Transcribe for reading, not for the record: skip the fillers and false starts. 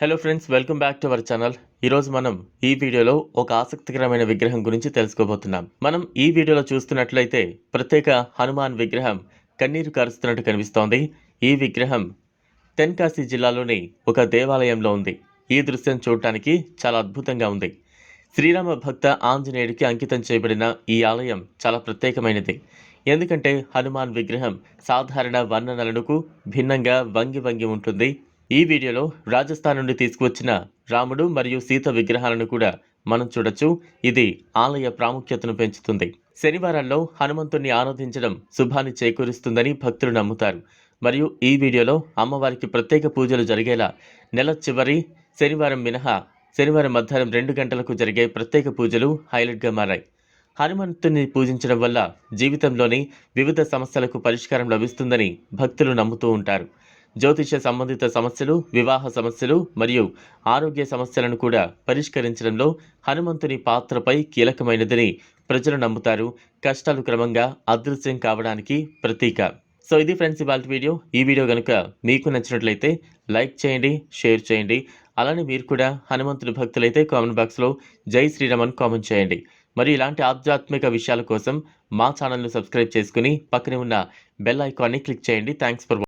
Hello friends, welcome back to our channel. ఈరోజు మనం ఈ వీడియోలో ఒక ఆసక్తికరమైన విగ్రహం గురించి తెలుసుకోబోతున్నాం. మనం ఈ వీడియోలో చూస్తున్నట్లయితే ప్రత్యేక హనుమాన్ విగ్రహం కన్నీరు కారుస్తున్నట్టు కనిపిస్తోంది. ఈ విగ్రహం తెన్కాసి జిల్లాలోని ఒక దేవాలయంలో ఉంది. ఈ దృశ్యం చూడటానికి చాలా అద్భుతంగా ఉంది. శ్రీరామ భక్త ఆంజనేయుడికి అంకితం చేయబడిన ఈ ఆలయం చాలా ప్రత్యేకమైనది. ఎందుకంటే హనుమాన్ విగ్రహం సాధారణ వర్ణనలకు భిన్నంగా వంగి వంగి ఉంటుంది. ఈ వీడియోలో రాజస్థాన్ నుండి తీసుకువచ్చిన రాముడు మరియు సీత విగ్రహాలను కూడా మనం చూడొచ్చు. ఇది ఆలయ ప్రాముఖ్యతను పెంచుతుంది. శనివారాల్లో హనుమంతుణ్ణి ఆరాధించడం శుభాన్ని చేకూరుస్తుందని భక్తులు నమ్ముతారు. మరియు ఈ వీడియోలో అమ్మవారికి ప్రత్యేక పూజలు జరిగేలా నెల చివరి శనివారం మినహా శనివారం మధ్యాహ్నం 2 గంటలకు జరిగే ప్రత్యేక పూజలు హైలైట్గా మారాయి. హనుమంతుని పూజించడం వల్ల జీవితంలోని వివిధ సమస్యలకు పరిష్కారం లభిస్తుందని భక్తులు నమ్ముతూ ఉంటారు. జ్యోతిష సంబంధిత సమస్యలు, వివాహ సమస్యలు మరియు ఆరోగ్య సమస్యలను కూడా పరిష్కరించడంలో హనుమంతుని పాత్రపై కీలకమైనదని ప్రజలు నమ్ముతారు. కష్టాలు క్రమంగా అదృశ్యం కావడానికి ప్రతీక. సో ఇది ఫ్రెండ్స్ ఇవాళ వీడియో. ఈ వీడియో కనుక మీకు నచ్చినట్లయితే లైక్ చేయండి, షేర్ చేయండి. అలానే మీరు కూడా హనుమంతుడి భక్తులైతే కామెంట్ బాక్స్లో జై శ్రీరామ్ అని కామెంట్ చేయండి. మరి ఇలాంటి ఆధ్యాత్మిక విషయాల కోసం మా ఛానల్ను సబ్స్క్రైబ్ చేసుకుని పక్కనే ఉన్న బెల్ ఐకాన్ని క్లిక్ చేయండి. Thanks for